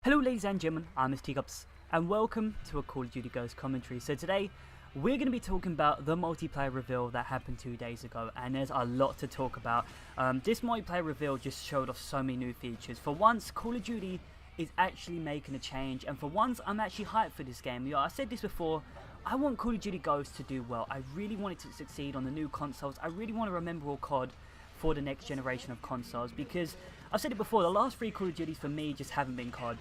Hello ladies and gentlemen, I'm Mr. Teacups, and welcome to a Call of Duty Ghost commentary. So today, we're going to be talking about the multiplayer reveal that happened 2 days ago, and there's a lot to talk about. This multiplayer reveal just showed off so many new features. For once, Call of Duty is actually making a change, and for once, I'm actually hyped for this game. I said this before, I want Call of Duty Ghost to do well. I really want it to succeed on the new consoles. I really want to remember all COD for the next generation of consoles, because I've said it before, the last 3 Call of Duties for me just haven't been COD.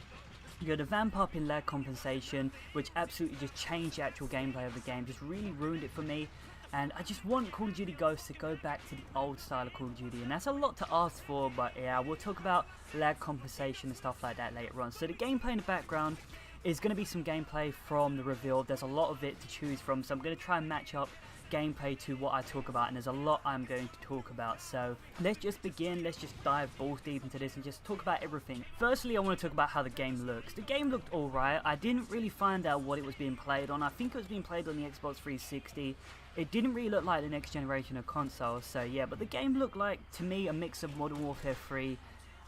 You got the vamp up in lag compensation, which absolutely just changed the actual gameplay of the game, just really ruined it for me. And I just want Call of Duty Ghosts to go back to the old style of Call of Duty, and that's a lot to ask for, but yeah, we'll talk about lag compensation and stuff like that later on. So the gameplay in the background is going to be some gameplay from the reveal. There's a lot of it to choose from, so I'm going to try and match up gameplay to what I talk about, and there's a lot I'm going to talk about. So let's just begin, let's just dive balls deep into this and just talk about everything. Firstly, I want to talk about how the game looks. The game looked alright. I didn't really find out what it was being played on. I think it was being played on the Xbox 360. It didn't really look like the next generation of consoles, so yeah, but the game looked like, to me, a mix of Modern Warfare 3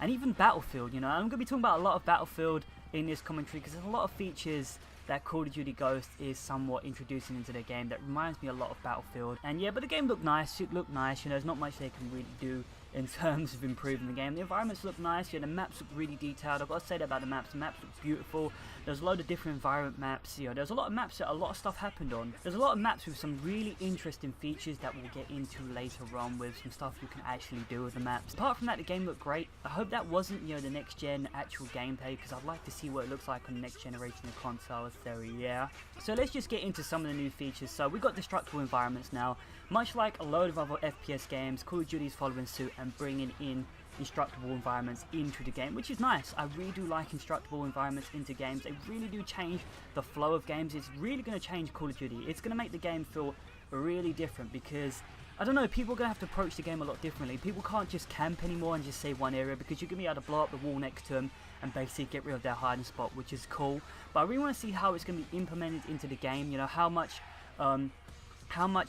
and even Battlefield. You know, I'm going to be talking about a lot of Battlefield in this commentary because there's a lot of features that Call of Duty Ghost is somewhat introducing into their game that reminds me a lot of Battlefield. And yeah, but the game looked nice, it looked nice, you know, there's not much they can really do in terms of improving the game. The environments look nice, you know, the maps look really detailed. I've got to say that about the maps look beautiful. There's a load of different environment maps, you know, there's a lot of maps that a lot of stuff happened on. There's a lot of maps with some really interesting features that we'll get into later on, with some stuff you can actually do with the maps. Apart from that, the game looked great. I hope that wasn't, you know, the next gen actual gameplay, because I'd like to see what it looks like on the next generation of consoles, so yeah. So let's just get into some of the new features. So we've got destructible environments now. Much like a load of other FPS games, Call of Duty is following suit and bringing in instructable environments into the game, which is nice. I really do like instructable environments into games. They really do change the flow of games. It's really going to change Call of Duty. It's going to make the game feel really different, because I don't know, people are going to have to approach the game a lot differently. People can't just camp anymore and just save one area, because you're going to be able to blow up the wall next to them and basically get rid of their hiding spot, which is cool. But I really want to see how it's going to be implemented into the game, you know, how much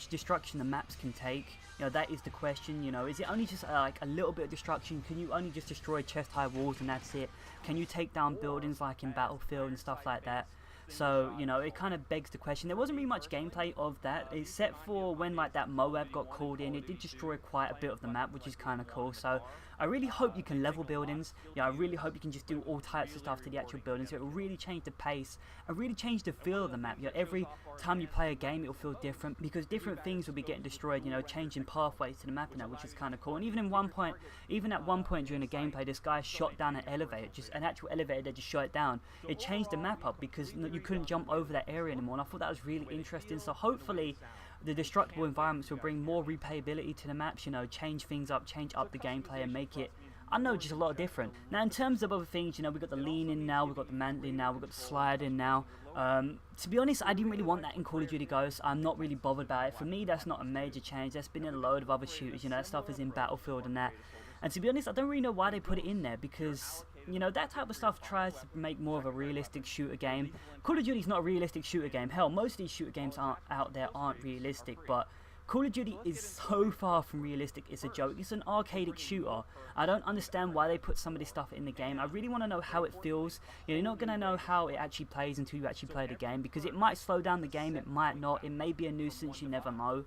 destruction the maps can take. You know, that is the question. You know, is it only just like a little bit of destruction? Can you only just destroy chest high walls and that's it? Can you take down buildings like in Battlefield and stuff like that? So, you know, it kind of begs the question. There wasn't really much gameplay of that, except for when like that Moab got called in. It did destroy quite a bit of the map, which is kind of cool. So I really hope you can level buildings. Yeah, I really hope you can just do all types of stuff to the actual buildings. So it will really change the pace and really change the feel of the map. You know, every time you play a game, it will feel different, because different things will be getting destroyed, you know, changing pathways to the map and that, which is kind of cool. And even at one point during the gameplay, this guy shot down an elevator, just an actual elevator that just shot it down. It changed the map up because you couldn't jump over that area anymore, and I thought that was really interesting. So hopefully the destructible environments will bring more replayability to the maps, you know, change things up, change up the gameplay and make it, I don't know, just a lot different. Now in terms of other things, you know, we've got the lean in now, we've got the mantling now, we've got the slide in now. To be honest, I didn't really want that in Call of Duty Ghosts. I'm not really bothered about it. For me, that's not a major change. That's been in a load of other shooters, you know, that stuff is in Battlefield and that. And to be honest, I don't really know why they put it in there, because, you know, that type of stuff tries to make more of a realistic shooter game. Call of Duty's not a realistic shooter game. Hell, most of these shooter games out there aren't realistic, but Call of Duty is so far from realistic, it's a joke. It's an arcadic shooter. I don't understand why they put some of this stuff in the game. I really want to know how it feels. You know, you're not going to know how it actually plays until you actually play the game, because it might slow down the game, it might not. It may be a nuisance, you never know.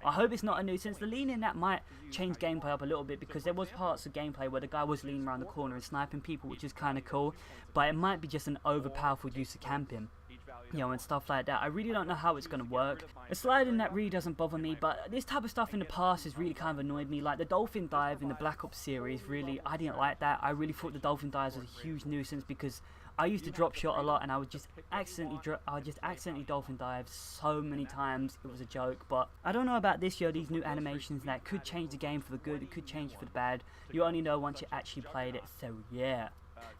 I hope it's not a nuisance. The lean in that might change gameplay up a little bit, because there was parts of gameplay where the guy was leaning around the corner and sniping people, which is kind of cool, but it might be just an overpowerful use of camping, you know, and stuff like that. I really don't know how it's going to work. The slide in that really doesn't bother me, but this type of stuff in the past has really kind of annoyed me. Like the dolphin dive in the Black Ops series, really, I didn't like that. I really thought the dolphin dives was a huge nuisance, because I used to drop shot a lot and I would just accidentally dolphin dive so many times. It was a joke. But I don't know about this year, these new animations that could change the game for the good, it could change it for the bad. You only know once you actually played it, so yeah.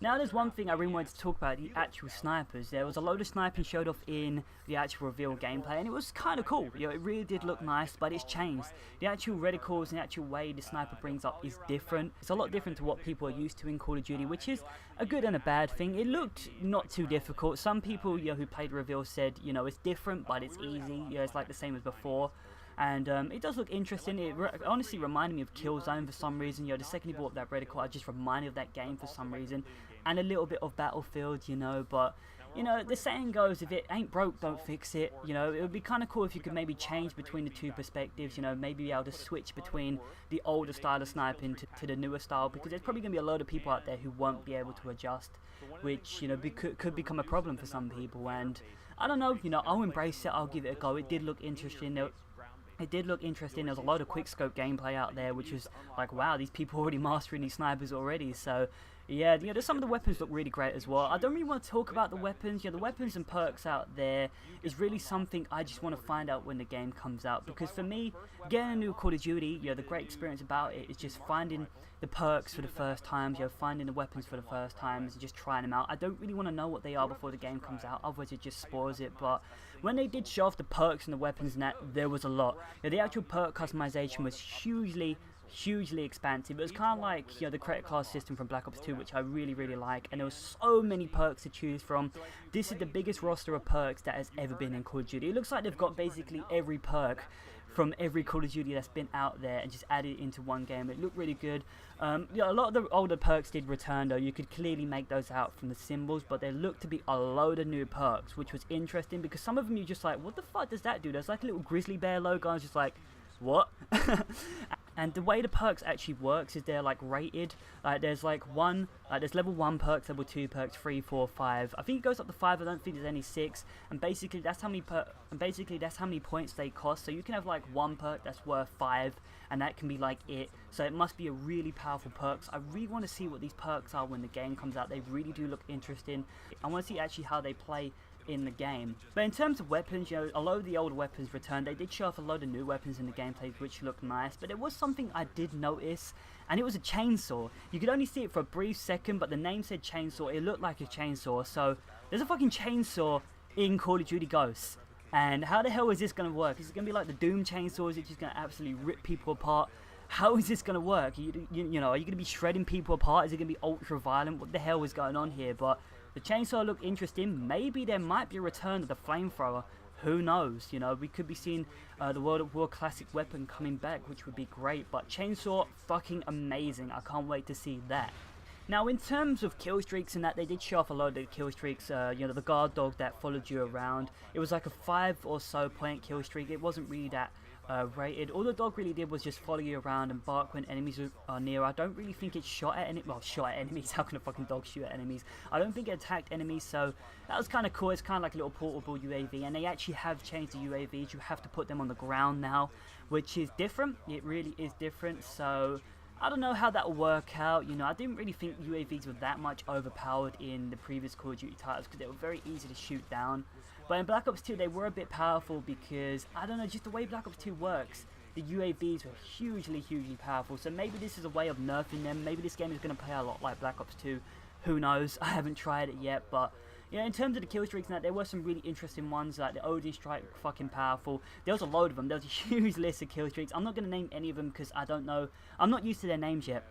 Now there's one thing I really wanted to talk about, the actual snipers. There was a load of sniping showed off in the actual reveal gameplay, and it was kind of cool. You know, it really did look nice, but it's changed. The actual reticles and the actual way the sniper brings up is different. It's a lot different to what people are used to in Call of Duty, which is a good and a bad thing. It looked not too difficult. Some people, you know, who played reveal said, you know, it's different, but it's easy. You know, it's like the same as before. And it does look interesting. It honestly reminded me of Killzone for some reason. You know, the second he brought up that reticle, I just reminded of that game for some reason. and a little bit of Battlefield, you know, but you know, the saying goes, if it ain't broke, don't fix it. You know, it would be kind of cool if you could maybe change between the two perspectives, you know, maybe be able to switch between the older style of sniping to the newer style, because there's probably going to be a load of people out there who won't be able to adjust, which, you know, could become a problem for some people. And I don't know, you know, I'll embrace it, I'll give it a go. It did look interesting. It did look interesting. There was a lot of quickscope gameplay out there, which was like, wow, these people are already mastering these snipers already. So yeah, you know, some of the weapons look really great as well. I don't really want to talk about the weapons. You know, the weapons and perks out there is really something I just want to find out when the game comes out. Because for me, getting a new Call of Duty, you know, the great experience about it is just finding the perks for the first times, you know, finding the weapons for the first times and just trying them out. I don't really want to know what they are before the game comes out, otherwise it just spoils it. But when they did show off the perks and the weapons and that, there was a lot. You know, the actual perk customization was hugely expansive. It was kind of like, you know, the credit card system from Black Ops 2, which I really like, and there was so many perks to choose from. This is the biggest roster of perks that has ever been in Call of Duty. It looks like they've got basically every perk from every Call of Duty that's been out there and just added it into one game. It looked really good. Yeah, a lot of the older perks did return though. You could clearly make those out from the symbols, but there looked to be a load of new perks, which was interesting because some of them you're just like, what the fuck does that do? There's like a little grizzly bear logo. I was just like, what? And the way the perks actually works is they're like rated. Like there's like there's level 1 perks, level 2 perks, 3, 4, 5. I think it goes up to 5. I don't think there's any 6. And basically that's how many points they cost. So you can have like one perk that's worth 5, and that can be like it. So it must be a really powerful perks. I really want to see what these perks are when the game comes out. They really do look interesting. I want to see actually how they play in the game. But in terms of weapons, you know, a lot of the old weapons returned. They did show off a load of new weapons in the gameplay, which looked nice, but there was something I did notice, and it was a chainsaw. You could only see it for a brief second, but the name said chainsaw. It looked like a chainsaw. So there's a fucking chainsaw in Call of Duty Ghosts, and how the hell is this going to work? Is it going to be like the Doom chainsaws? Is it just going to absolutely rip people apart? How is this going to work? You know, are you going to be shredding people apart? Is it going to be ultra violent? What the hell is going on here? But the chainsaw looked interesting. Maybe there might be a return of the flamethrower. Who knows? You know, we could be seeing the World of War classic weapon coming back, which would be great. But chainsaw, fucking amazing. I can't wait to see that. Now, in terms of Killstreaks and that, they did show off a lot of the Killstreaks. You know, the guard dog that followed you around. It was like a 5 or so point Killstreak. It wasn't really that rated. All the dog really did was just follow you around and bark when enemies are near. I don't really think it shot at enemies. How can a fucking dog shoot at enemies? I don't think it attacked enemies, so that was kind of cool. It's kind of like a little portable UAV, and they actually have changed the UAVs. You have to put them on the ground now, which is different. It really is different. So I don't know how that will work out. You know, I didn't really think UAVs were that much overpowered in the previous Call of Duty titles because they were very easy to shoot down. But in Black Ops 2 they were a bit powerful because, I don't know, just the way Black Ops 2 works, the UAVs were hugely powerful. So maybe this is a way of nerfing them. Maybe this game is going to play a lot like Black Ops 2. Who knows? I haven't tried it yet, but you know, in terms of the kill streaks and that, there were some really interesting ones, like the Odin strike, fucking powerful. There was a load of them. There was a huge list of kill streaks. I'm not going to name any of them because I don't know. I'm not used to their names yet.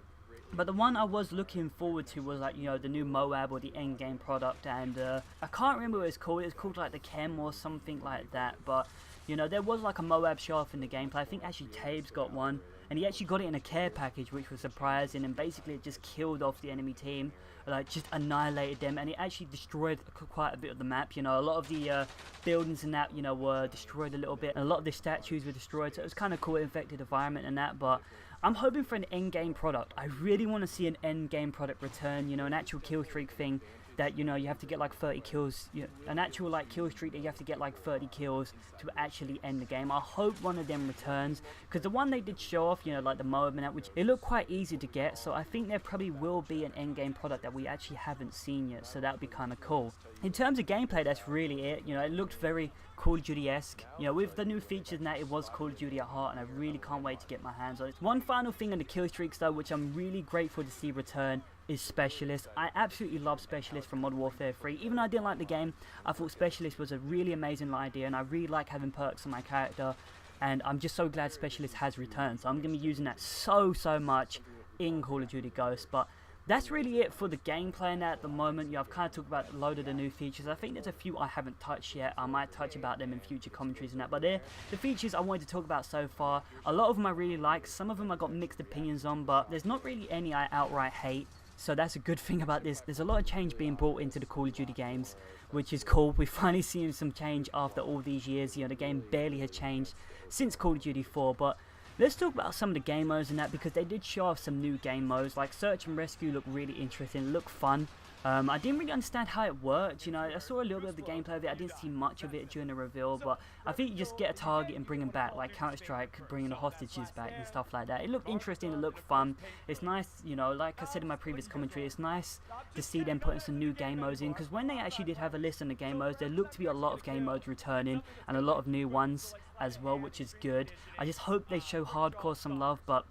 But the one I was looking forward to was, like, you know, the new Moab or the endgame product, and I can't remember what it's called. It's called like the Chem or something like that. But you know, there was like a Moab show off in the gameplay. I think actually Tabes got one, and he actually got it in a care package, which was surprising. And basically, it just killed off the enemy team, like just annihilated them, and it actually destroyed quite a bit of the map. You know, a lot of the buildings and that, you know, were destroyed a little bit, and a lot of the statues were destroyed. So it was kind of cool, infected environment and that. But I'm hoping for an end game product. I really want to see an end game product return. You know, an actual kill streak thing that, you know, you have to get like 30 kills, you know, an actual like kill streak that you have to get like 30 kills to actually end the game. I hope one of them returns, because the one they did show off, you know, like the Moab and that, which it looked quite easy to get. So I think there probably will be an end game product that we actually haven't seen yet, so that would be kind of cool. In terms of gameplay, that's really it. You know, it looked very Call of Duty-esque. You know, with the new features and that, it was Call of Duty at heart, and I really can't wait to get my hands on it. One final thing on the kill streaks though, which I'm really grateful to see return, is Specialist. I absolutely love Specialist from Modern Warfare 3. Even though I didn't like the game, I thought Specialist was a really amazing idea, and I really like having perks on my character, and I'm just so glad Specialist has returned. So I'm going to be using that so much in Call of Duty Ghosts. But that's really it for the gameplay and that at the moment. You know, I've kind of talked about a load of the new features. I think there's a few I haven't touched yet. I might touch about them in future commentaries and that. But they're the features I wanted to talk about so far. A lot of them I really like. Some of them I got mixed opinions on, but there's not really any I outright hate. So that's a good thing about this. There's a lot of change being brought into the Call of Duty games, which is cool. We've finally seen some change after all these years. You know, the game barely has changed since Call of Duty 4, but let's talk about some of the game modes and that, because they did show off some new game modes. Like Search and Rescue look really interesting, look fun. I didn't really understand how it worked. You know, I saw a little bit of the gameplay of it. I didn't see much of it during the reveal, but I think you just get a target and bring them back, like Counter-Strike bringing the hostages back and stuff like that. It looked interesting, it looked fun. It's nice, you know, like I said in my previous commentary, it's nice to see them putting some new game modes in, because when they actually did have a list on the game modes, there looked to be a lot of game modes returning and a lot of new ones as well, which is good. I just hope they show hardcore some love, but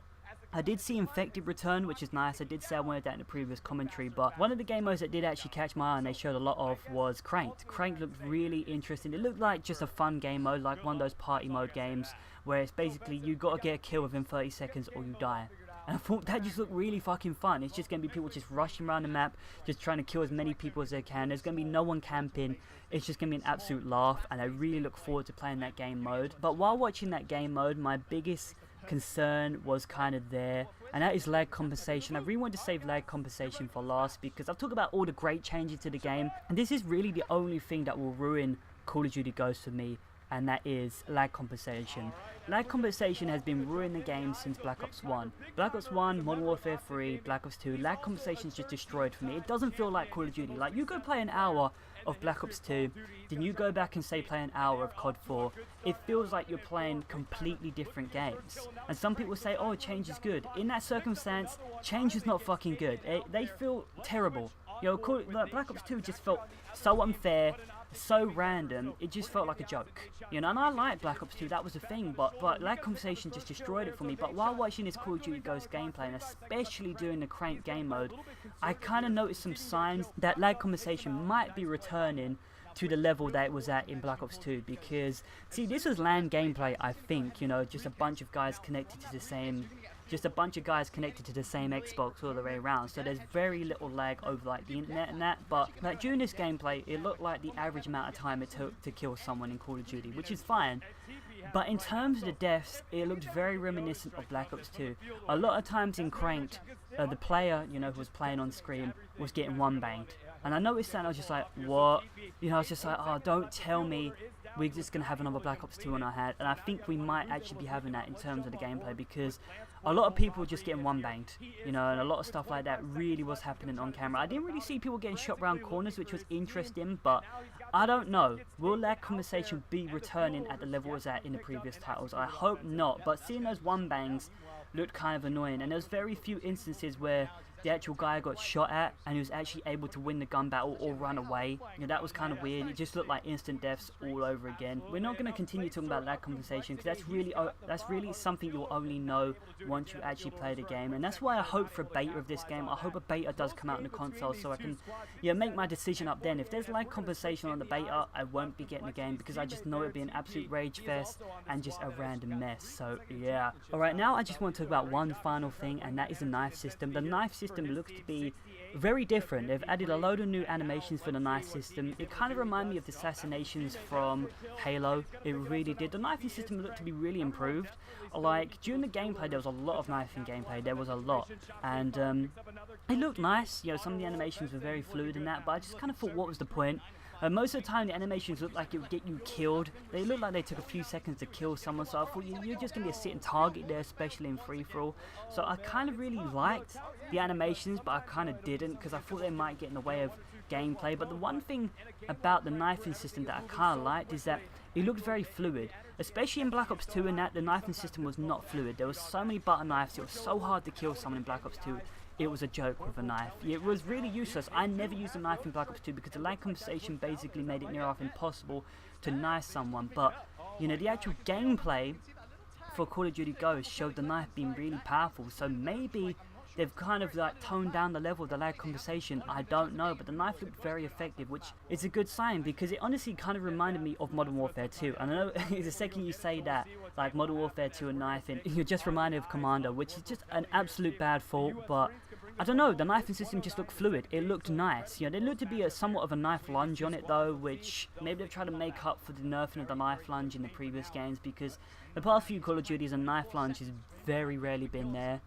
I did see Infected return, which is nice. I did say I wanted that in the previous commentary, but one of the game modes that did actually catch my eye and they showed a lot of was Cranked. Cranked looked really interesting. It looked like just a fun game mode, like one of those party mode games where it's basically you got to get a kill within 30 seconds or you die. And I thought that just looked really fucking fun. It's just going to be people just rushing around the map, just trying to kill as many people as they can. There's going to be no one camping. It's just going to be an absolute laugh, and I really look forward to playing that game mode. But while watching that game mode, my biggest concern was kind of there, and that is lag compensation. I really wanted to save lag compensation for last, because I've talked about all the great changes to the game, and this is really the only thing that will ruin Call of Duty Ghosts for me, and that is lag compensation. Lag compensation has been ruining the game since Black Ops 1. Black Ops 1, Modern Warfare 3, Black Ops 2, lag compensation is just destroyed for me. It doesn't feel like Call of Duty. Like, you go play an hour of Black Ops 2, then you go back and say play an hour of COD 4, it feels like you're playing completely different games. And some people say, oh, change is good. In that circumstance, change is not fucking good. They feel terrible. You know, Black Ops 2 just felt so unfair, so random, it just felt like a joke. You know, and I like Black Ops 2, that was the thing, but lag compensation just destroyed it for me. But while watching this Call of Duty Ghosts gameplay, and especially doing the Crank game mode, I kind of noticed some signs that lag compensation might be returning to the level that it was at in Black Ops 2, because, see, this was LAN gameplay, I think, you know, just a bunch of guys connected to the same Xbox all the way around, so there's very little lag over like the internet and that. But like during this gameplay, it looked like the average amount of time it took to kill someone in Call of Duty, which is fine. But in terms of the deaths, it looked very reminiscent of Black Ops 2. A lot of times in Cranked, the player, you know, who was playing on screen was getting one banged. And I noticed that and I was just like, what? You know, I was just like, oh, don't tell me we're just going to have another Black Ops 2 on our head. And I think we might actually be having that in terms of the gameplay, because a lot of people were just getting one banged, you know, and a lot of stuff like that really was happening on camera. I didn't really see people getting shot around corners, which was interesting, but I don't know. Will lag compensation be returning at the level it was at in the previous titles? I hope not, but seeing those one bangs looked kind of annoying, and there's very few instances where the actual guy got shot at and he was actually able to win the gun battle or run away. You know, that was kind of weird. It just looked like instant deaths all over again. We're not going to continue talking about lag compensation, because that's really something you'll only know once you actually play the game, and that's why I hope for a beta of this game. I hope a beta does come out on the console so I can, yeah, make my decision up then. If there's lag compensation on the beta, I won't be getting the game, because I just know it'd be an absolute rage fest and just a random mess. So yeah. Alright, now I just want to talk about one final thing, and that is the knife system. The knife system looks to be very different. They've added a load of new animations for the knife system. It kind of reminded me of the assassinations from Halo. It really did. The knifing system looked to be really improved. Like, during the gameplay, there was a lot of knifing gameplay. There was a lot. And it looked nice. You know, some of the animations were very fluid in that, but I just kind of thought, what was the point? Most of the time, the animations looked like it would get you killed. They looked like they took a few seconds to kill someone, so I thought you're just going to be a sitting target there, especially in free-for-all. So I kind of really liked the animations, but I kind of didn't, because I thought they might get in the way of gameplay. But the one thing about the knifing system that I kind of liked is that it looked very fluid. Especially in Black Ops 2, and that the knifing system was not fluid. There was so many butter knives, it was so hard to kill someone in Black Ops 2. It was a joke with a knife. It was really useless. I never used a knife in Black Ops 2 because the lag compensation basically made it near enough impossible to knife someone. But, you know, the actual gameplay for Call of Duty Ghosts showed the knife being really powerful. So maybe they've kind of like toned down the level of the lag compensation. I don't know, but the knife looked very effective, which is a good sign, because it honestly kind of reminded me of Modern Warfare 2. And I know the second you say that, like Modern Warfare 2 and knifing, you're just reminded of Commando, which is just an absolute bad fault. But I don't know, the knifing system just looked fluid. It looked nice. You know, there looked to be somewhat of a knife lunge on it though, which maybe they've tried to make up for the nerfing of the knife lunge in the previous games, because the past few Call of Duties, a knife lunge is very rarely been there.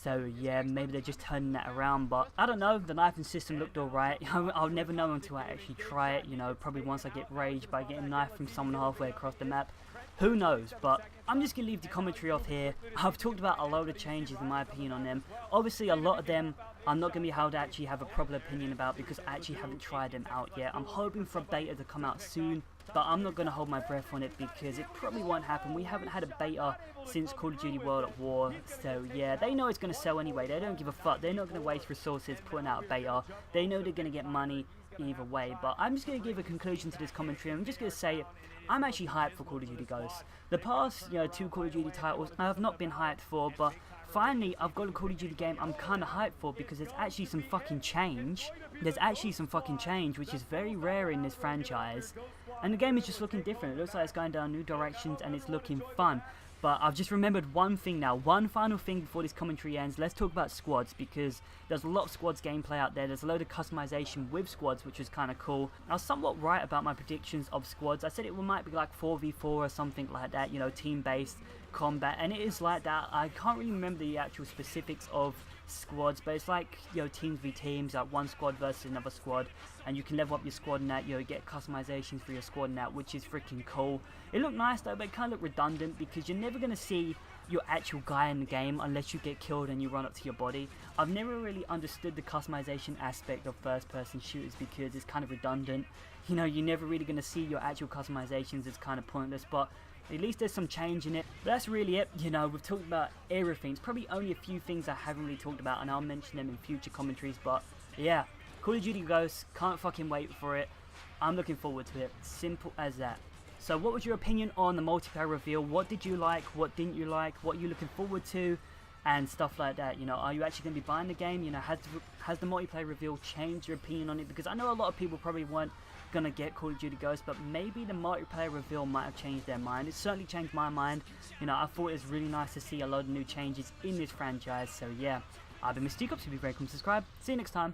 So yeah, maybe they're just turning that around, but I don't know, the knifing system looked alright. I'll never know until I actually try it, you know, probably once I get raged by getting knifed from someone halfway across the map. Who knows, but I'm just going to leave the commentary off here. I've talked about a load of changes in my opinion on them. Obviously a lot of them I'm not going to be able to actually have a proper opinion about because I actually haven't tried them out yet. I'm hoping for a beta to come out soon, but I'm not going to hold my breath on it because it probably won't happen. We haven't had a beta since Call of Duty World at War, so yeah, they know it's going to sell anyway. They don't give a fuck. They're not going to waste resources putting out a beta. They know they're going to get money either way, but I'm just going to give a conclusion to this commentary. I'm just going to say I'm actually hyped for Call of Duty Ghosts. The past, you know, 2 Call of Duty titles I have not been hyped for, but finally I've got a Call of Duty game I'm kind of hyped for because there's actually some fucking change. There's actually some fucking change, which is very rare in this franchise. And the game is just looking different. It looks like it's going down new directions and it's looking fun. But I've just remembered one thing now, one final thing before this commentary ends. Let's talk about squads, because there's a lot of squads gameplay out there. There's a load of customization with squads, which is kind of cool. I was somewhat right about my predictions of squads. I said it might be like 4v4 or something like that, you know, team-based combat, and it is like that. I can't really remember the actual specifics of squads, but it's like, you know, teams v teams, like one squad versus another squad, and you can level up your squad and that, you know, get customizations for your squad and that, which is freaking cool. It looked nice though, but it kind of looked redundant because you're never going to see your actual guy in the game unless you get killed and you run up to your body. I've never really understood the customization aspect of first person shooters because it's kind of redundant. You know, you're never really going to see your actual customizations. It's kind of pointless, but at least there's some change in it. But that's really it. You know, we've talked about everything. It's probably only a few things I haven't really talked about, and I'll mention them in future commentaries. But yeah, Call of Duty Ghosts, can't fucking wait for it. I'm looking forward to it. Simple as that. So what was your opinion on the multiplayer reveal? What did you like? What didn't you like? What are you looking forward to? And stuff like that. You know, are you actually going to be buying the game? You know, has the multiplayer reveal changed your opinion on it? Because I know a lot of people probably weren't gonna get Call of Duty Ghosts, but maybe the multiplayer reveal might have changed their mind. It certainly changed my mind. You know, I thought it was really nice to see a lot of new changes in this franchise. So yeah, I've been Mr. Teacups. If you're very cool, subscribe. See you next time.